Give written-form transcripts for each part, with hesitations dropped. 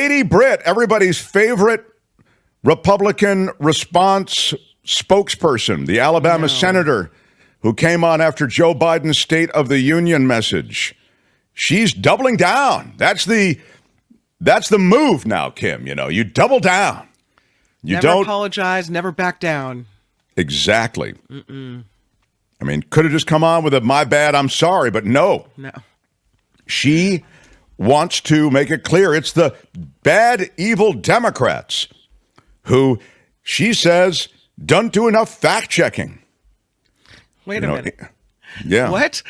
Katie Britt, everybody's favorite Republican response spokesperson, the Alabama senator who came on after Joe Biden's State of the Union message. She's doubling down. That's the move now, Kim. You know, you double down. You never don't apologize, never back down. Exactly. I mean, could have just come on with a "my bad, I'm sorry," but no. She wants to make it clear it's the bad, evil Democrats who, she says, don't do enough fact-checking. Wait a minute. Yeah. What?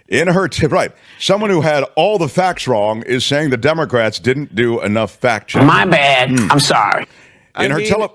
In her right. Someone who had all the facts wrong is saying the Democrats didn't do enough fact-checking. My bad. I'm sorry.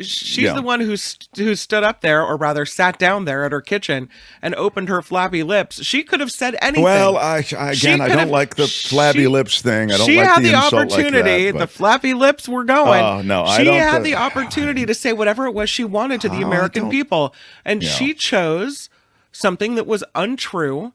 She's the one who stood up there, or rather sat down there at her kitchen and opened her flabby lips. She could have said anything. Well, I don't like the flabby lips thing. I don't like the insult like that. She had the opportunity. The flappy lips were going. Oh, no, she had the opportunity to say whatever it was she wanted to the American people. And she chose something that was untrue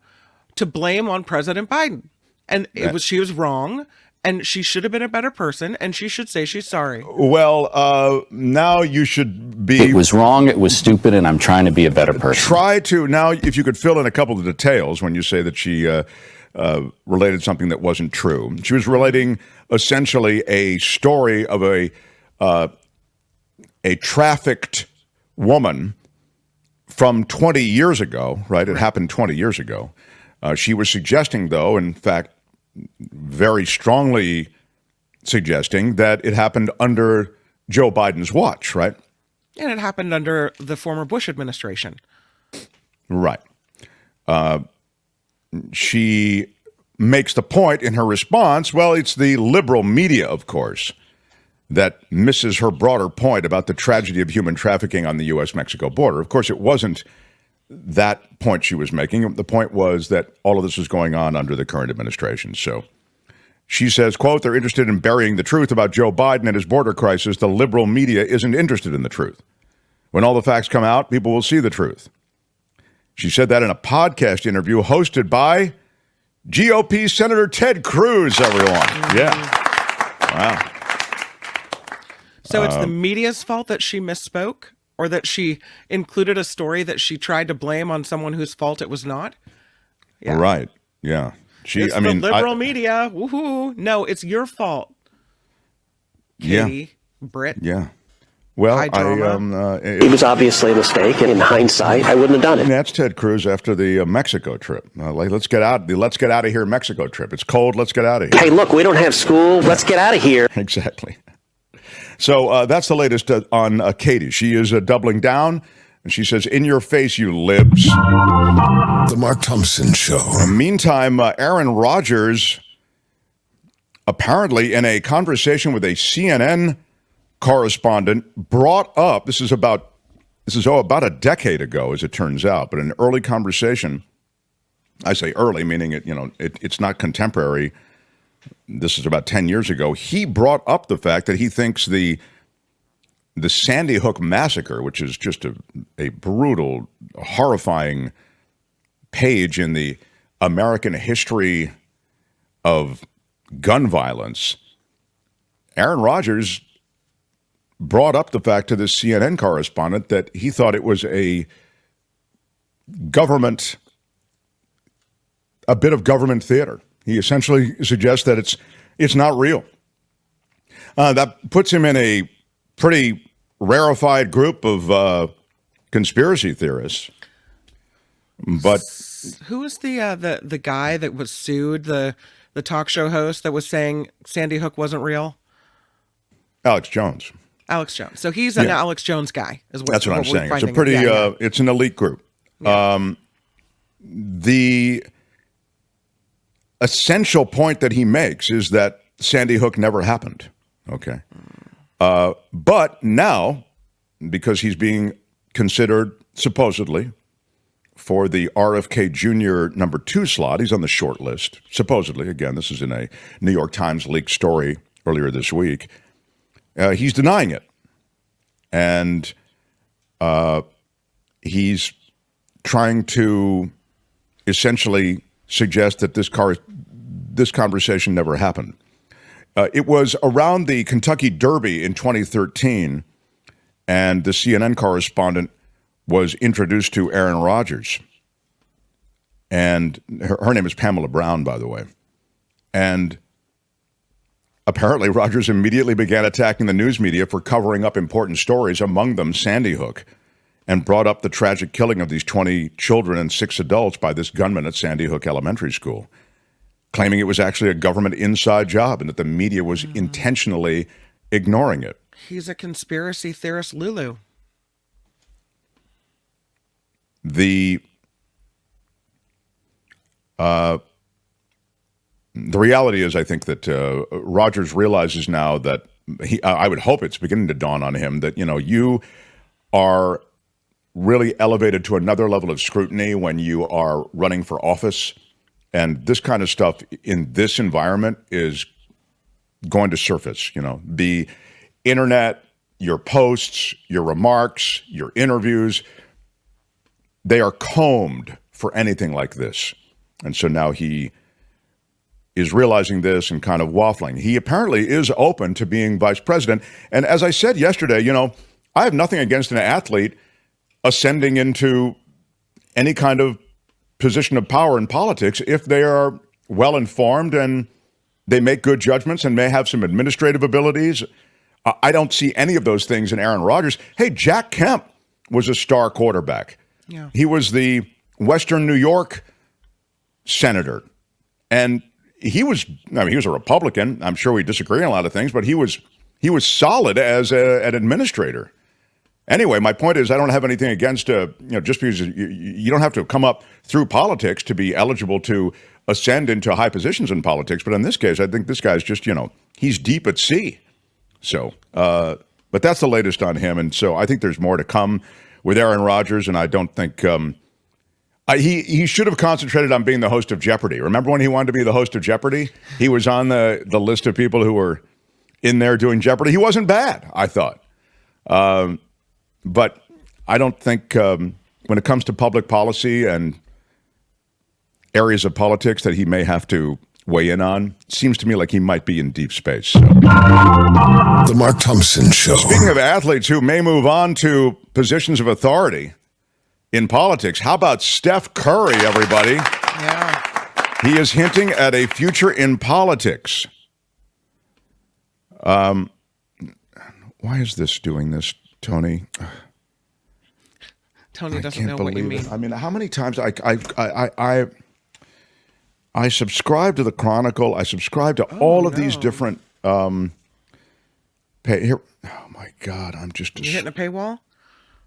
to blame on President Biden. And she was wrong. And she should have been a better person, and she should say she's sorry. Well, now you should be... It was wrong, it was stupid, and I'm trying to be a better person. Now, if you could fill in a couple of details when you say that she related something that wasn't true. She was relating essentially a story of a trafficked woman from 20 years ago, right? It happened 20 years ago. She was suggesting, though, in fact, very strongly suggesting that it happened under Joe Biden's watch, right? And it happened under the former Bush administration. Right. She makes the point in her response, well, it's the liberal media, of course, that misses her broader point about the tragedy of human trafficking on the U.S.-Mexico border. Of course, it wasn't that point she was making. The point was that all of this was going on under the current administration. So she says, quote, they're interested in burying the truth about Joe Biden and his border crisis. The liberal media isn't interested in the truth. When all the facts come out, people will see the truth. She said that in a podcast interview hosted by GOP Senator Ted Cruz, everyone. Yeah. Wow. So it's the media's fault that she misspoke? Or that she included a story that she tried to blame on someone whose fault it was not? Yeah. Right. Yeah. The liberal media. Woohoo. No, it's your fault. Katie, Britt. Yeah. Well, it was obviously a mistake, and in hindsight, I wouldn't have done it. And that's Ted Cruz after the Mexico trip. Let's get out of here Mexico trip. It's cold. Let's get out of here. Hey, look, we don't have school. Let's get out of here. Exactly. So that's the latest on Katie. She is doubling down, and she says, in your face, you libs. The Mark Thompson Show. Meantime, Aaron Rodgers, apparently in a conversation with a CNN correspondent, brought up, this is about a decade ago, as it turns out, but an early conversation, I say early, meaning it's not contemporary. This is about 10 years ago. He brought up the fact that he thinks the Sandy Hook massacre, which is just a brutal, horrifying page in the American history of gun violence, Aaron Rodgers brought up the fact to this CNN correspondent that he thought it was a bit of government theater. He essentially suggests that it's not real. That puts him in a pretty rarefied group of conspiracy theorists. But who was the guy that was sued, the talk show host that was saying Sandy Hook wasn't real? Alex Jones. So he's an Alex Jones guy, is what that's what I'm saying. It's a pretty. It's an elite group. Yeah. The essential point that he makes is that Sandy Hook never happened. Okay. But now, because he's being considered supposedly for the RFK Jr. number 2 slot, he's on the short list. Supposedly, again, this is in a New York Times leaked story earlier this week. He's denying it. And he's trying to essentially suggest that this conversation never happened. It was around the Kentucky Derby in 2013, and the CNN correspondent was introduced to Aaron Rodgers. And her name is Pamela Brown, by the way. And apparently Rodgers immediately began attacking the news media for covering up important stories, among them Sandy Hook, and brought up the tragic killing of these 20 children and 6 adults by this gunman at Sandy Hook Elementary School, claiming it was actually a government inside job and that the media was intentionally ignoring it. He's a conspiracy theorist, Lulu. The reality is, I think that Rodgers realizes now that I would hope it's beginning to dawn on him that, you are really elevated to another level of scrutiny when you are running for office. And this kind of stuff in this environment is going to surface. The internet, your posts, your remarks, your interviews, they are combed for anything like this. And so now he is realizing this and kind of waffling. He apparently is open to being vice president. And as I said yesterday, I have nothing against an athlete ascending into any kind of position of power in politics if they are well informed and they make good judgments and may have some administrative abilities. I don't see any of those things in Aaron Rodgers. Hey, Jack Kemp was a star quarterback. Yeah. He was the Western New York senator. And he was a Republican. I'm sure we disagree on a lot of things, but he was solid as an administrator. Anyway, my point is I don't have anything against, just because you don't have to come up through politics to be eligible to ascend into high positions in politics. But in this case, I think this guy's just, he's deep at sea. So, but that's the latest on him. And so I think there's more to come with Aaron Rodgers. And I don't think he should have concentrated on being the host of Jeopardy. Remember when he wanted to be the host of Jeopardy? He was on the list of people who were in there doing Jeopardy. He wasn't bad, I thought. But I don't think when it comes to public policy and areas of politics that he may have to weigh in on, it seems to me like he might be in deep space. The Mark Thompson Show. Speaking of athletes who may move on to positions of authority in politics, how about Steph Curry, everybody? Yeah. He is hinting at a future in politics. Why is this doing this, Tony? Tony doesn't know what you mean. I mean, how many times I subscribe to the Chronicle. I subscribe to all of these different. Oh my God! I'm just. You hitting a paywall?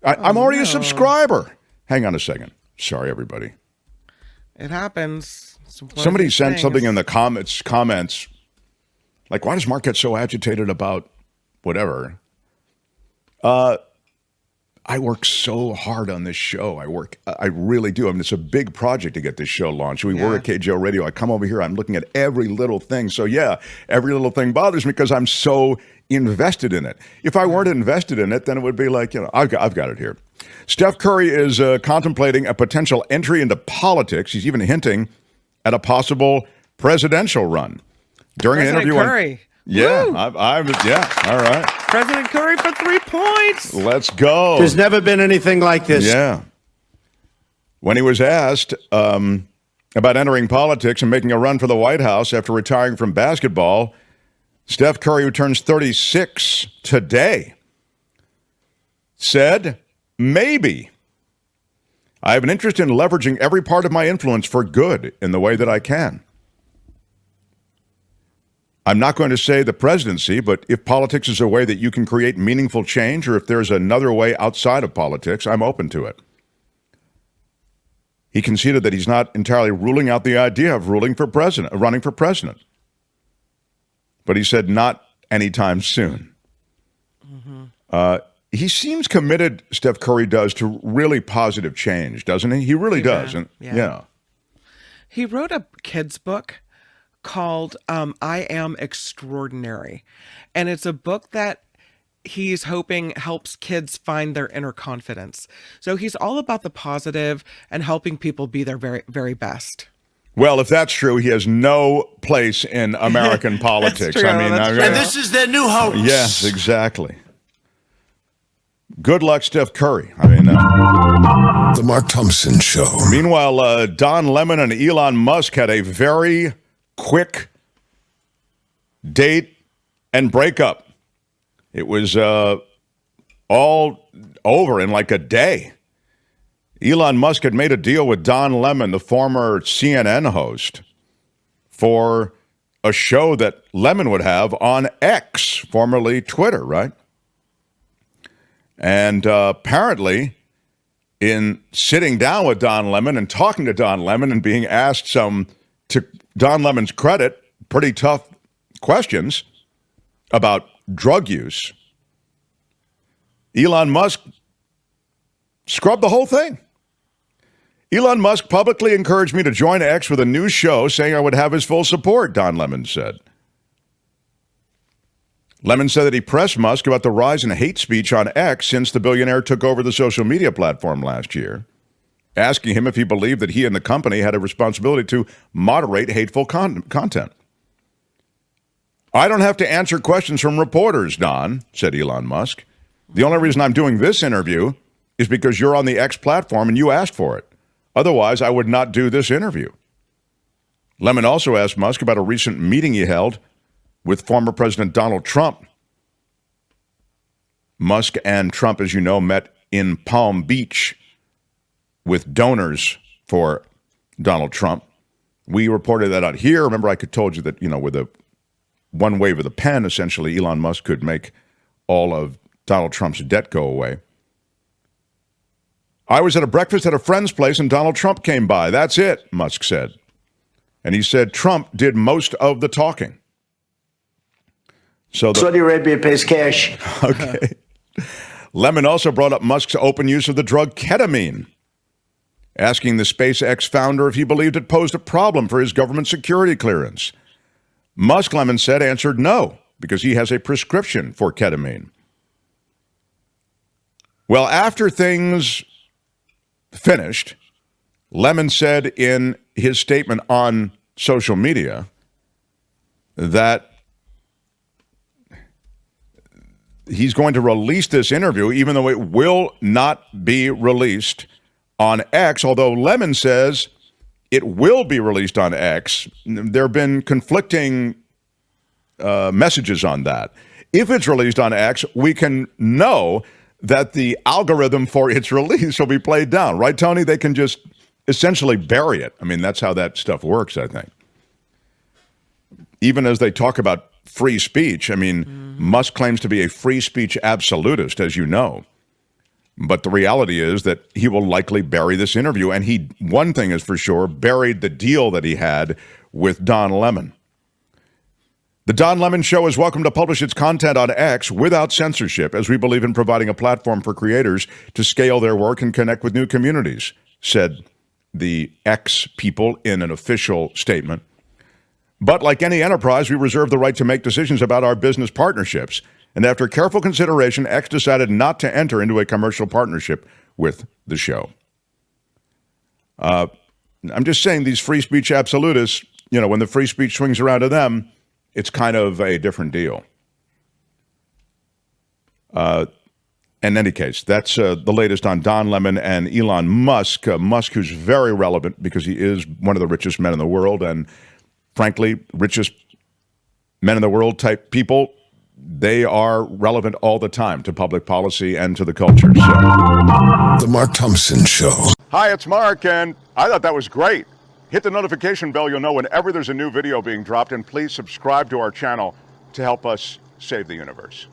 I'm already a subscriber. Hang on a second. Sorry, everybody. It happens. Somebody sent something in the comments. Like, why does Mark get so agitated about whatever? I work so hard on this show. I really do. I mean, it's a big project to get this show launched. We work at KJO Radio. I come over here. I'm looking at every little thing. So yeah, every little thing bothers me because I'm so invested in it. If I weren't invested in it, then it would be like, I've got it here. Steph Curry is contemplating a potential entry into politics. He's even hinting at a possible presidential run during President an interview. Curry. Yeah, Woo! All right. President Curry for 3 points. Let's go. There's never been anything like this. Yeah. When he was asked about entering politics and making a run for the White House after retiring from basketball, Steph Curry, who turns 36 today, said, maybe. I have an interest in leveraging every part of my influence for good in the way that I can. I'm not going to say the presidency, but if politics is a way that you can create meaningful change, or if there's another way outside of politics, I'm open to it. He conceded that he's not entirely ruling out the idea of running for president. But he said not anytime soon. Mm-hmm. He seems committed, Steph Curry does, to really positive change, doesn't he? He really does. And, yeah. He wrote a kid's book called I Am Extraordinary. And it's a book that he's hoping helps kids find their inner confidence. So he's all about the positive and helping people be their very, very best. Well, if that's true, he has no place in American politics. True, And this is their new host. Yes, exactly. Good luck, Steph Curry. The Mark Thompson Show. Meanwhile, Don Lemon and Elon Musk had a very quick date and breakup. It was all over in like a day. Elon Musk had made a deal with Don Lemon, the former CNN host, for a show that Lemon would have on X, formerly Twitter, right? And apparently, in sitting down with Don Lemon and talking to Don Lemon and being asked some, to Don Lemon's credit, pretty tough questions about drug use, Elon Musk scrubbed the whole thing. Elon Musk publicly encouraged me to join X with a new show, saying I would have his full support, Don Lemon said. Lemon said that he pressed Musk about the rise in hate speech on X since the billionaire took over the social media platform last year, asking him if he believed that he and the company had a responsibility to moderate hateful content. I don't have to answer questions from reporters, Don, said Elon Musk. The only reason I'm doing this interview is because you're on the X platform and you asked for it. Otherwise, I would not do this interview. Lemon also asked Musk about a recent meeting he held with former President Donald Trump. Musk and Trump, as you know, met in Palm Beach with donors for Donald Trump. We reported that out here. Remember, I told you that, with a one wave of the pen, essentially, Elon Musk could make all of Donald Trump's debt go away. I was at a breakfast at a friend's place and Donald Trump came by. That's it, Musk said. And he said Trump did most of the talking. Saudi Arabia pays cash. Okay. Lemon also brought up Musk's open use of the drug ketamine, asking the SpaceX founder if he believed it posed a problem for his government security clearance. Musk, Lemon said, answered no, because he has a prescription for ketamine. Well, after things finished, Lemon said in his statement on social media that he's going to release this interview, even though it will not be released on X, although Lemon says it will be released on X. There have been conflicting messages on that. If it's released on X, we can know that the algorithm for its release will be played down. Right, Tony? They can just essentially bury it. I mean, that's how that stuff works, I think. Even as they talk about free speech, I mean, Musk claims to be a free speech absolutist, as you know. But the reality is that he will likely bury this interview. And one thing is for sure, buried the deal that he had with Don Lemon. The Don Lemon Show is welcome to publish its content on X without censorship, as we believe in providing a platform for creators to scale their work and connect with new communities, said the X people in an official statement. But like any enterprise, we reserve the right to make decisions about our business partnerships. And after careful consideration, X decided not to enter into a commercial partnership with the show. I'm just saying, these free speech absolutists, when the free speech swings around to them, it's kind of a different deal. In any case, that's the latest on Don Lemon and Elon Musk. Musk, who's very relevant because he is one of the richest men in the world, and frankly, richest men in the world type people, they are relevant all the time to public policy and to the culture. The Mark Thompson Show. Hi, it's Mark, and I thought that was great. Hit the notification bell. You'll know whenever there's a new video being dropped, and please subscribe to our channel to help us save the universe.